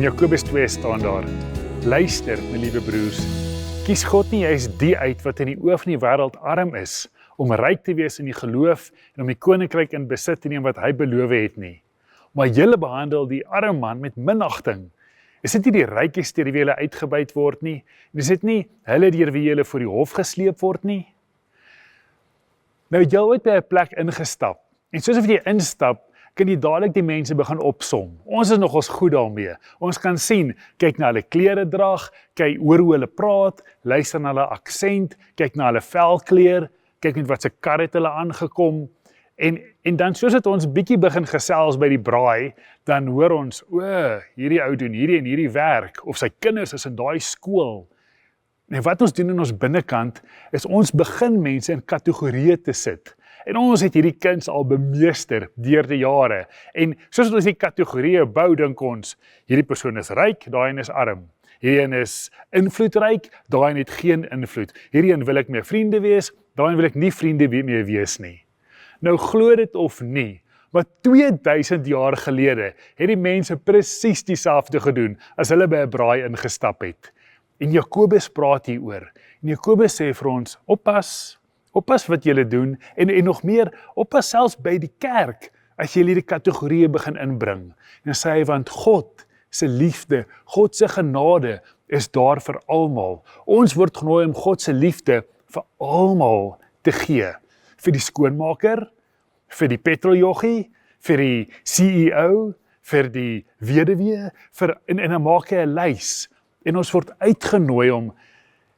In Jakobus 2 staan daar: Luister, my liewe broers, kies God nie juist die uit wat in die oë van die wêreld arm is, om ryk te wees in die geloof en om die koninkryk in besit te neem wat hy beloof het nie. Maar julle behandel die arme man met minagting. Is dit nie die rykes deur wie julle uitgebuit word nie? En is dit nie hulle deur wie julle voor die hof gesleep word nie? Nou het jy ooit by 'n plek ingestap, en soos of jy instap, kan jy dadelik die mense begin opsom. Ons is nogals goed daarmee. Ons kan sien, kyk na hulle kleredrag, kyk hoor hoe hulle praat, luister na hulle aksent, kyk na hulle velkleur, kyk net wat se kar het hulle aangekom. En dan soos het ons bietjie begin gesels by die braai, dan hoor ons, hierdie ou doen hierdie en hierdie werk, of sy kinders is in daai skool. En wat ons doen in ons binnekant, is ons begin mense in kategorieë te sit. En ons het hierdie kuns al bemeester deur die jare. En soos ons die kategorieë bou, dink ons, hierdie persoon is ryk, daai een is arm. Hierdie een is invloedryk, daai een het geen invloed. Hierdie een wil ek mee vriende wees, daai een wil ek nie vriende mee wees nie. Nou glo dit of nie, maar 2000 jaar gelede het die mense presies dieselfde gedoen as hulle by 'n braai ingestap het. En Jakobus praat hieroor. En Jakobus sê vir ons, oppas wat julle doen, en nog meer, oppas selfs by die kerk, as jy hierdie kategorieë begin inbring. En sê hy, want God se liefde, God se genade, is daar vir almal. Ons word genooi om God se liefde vir almal te gee. Vir die skoonmaker, vir die petroljoggie, vir die CEO, vir die weduwee, en dan maak hy 'n lys. En ons word uitgenooi om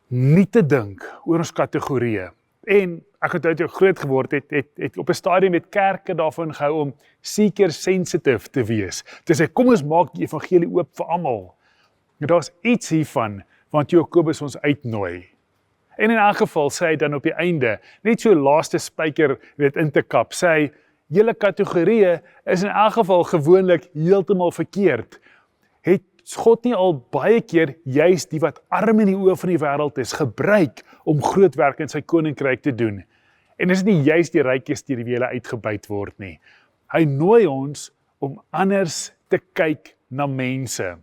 nie te dink oor ons kategorieë. En ek het uit jou groot geword, het op 'n stadium met kerke daarvan gehou om seeker sensitive te wees. Dis hy, kom ons maak die evangelie oop vir almal. Daar's iets hiervan, want Jakobus ons uitnooi. En in elk geval sê hy dan op die einde, net so laaste spyker in te kap, sê hy, julle kategorieë is in elk geval gewoonlik heeltemal verkeerd. Het God nie al baie keer juist die wat arm in die oë van die wêreld is, gebruik om groot werk in sy koninkryk te doen? En is dit nie juist die rykes deur wie hulle uitgebuit word nie? Hy nooi ons om anders te kyk na mense.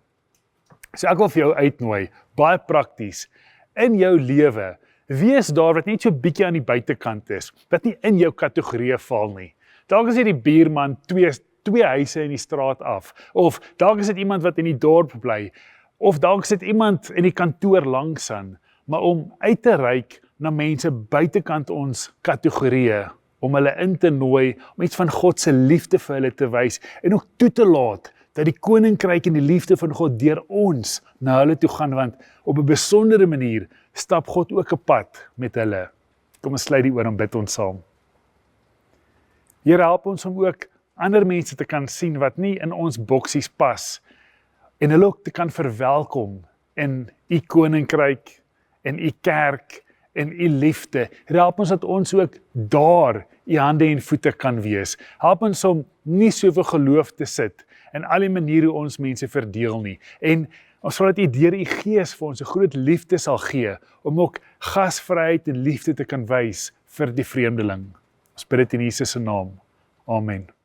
So ek wil vir jou uitnooi, baie prakties, in jou lewe, wees daar wat net so bietjie aan die buitekant is, wat nie in jou kategorieë val nie. Dalk is dit die buurman twee huise in die straat af, of dalk is dit iemand wat in die dorp bly, of dalk is dit iemand in die kantoor langs aan, maar om uit te reik na mense buitekant ons kategorieë, om hulle in te nooi, om iets van God se liefde vir hulle te wys, en ook toe te laat, dat die koninkryk en die liefde van God deur ons na hulle toe gaan, want op 'n besondere manier stap God ook 'n pad met hulle. Kom ons sluit die oor en bid ons saam. Here, help ons om ook ander mense te kan sien wat nie in ons boksies pas, en hulle ook te kan verwelkom in u koninkryk, in u kerk, in u liefde. Help ons dat ons ook daar u hande en voete kan wees. Help ons om nie soveel geloof te sit in al die maniere hoe ons mense verdeel nie. En ons vra dat u deur u Gees vir ons 'n groot liefde sal gee, om ook gasvryheid en liefde te kan wys vir die vreemdeling. Ons bid dit in Jesus se naam. Amen.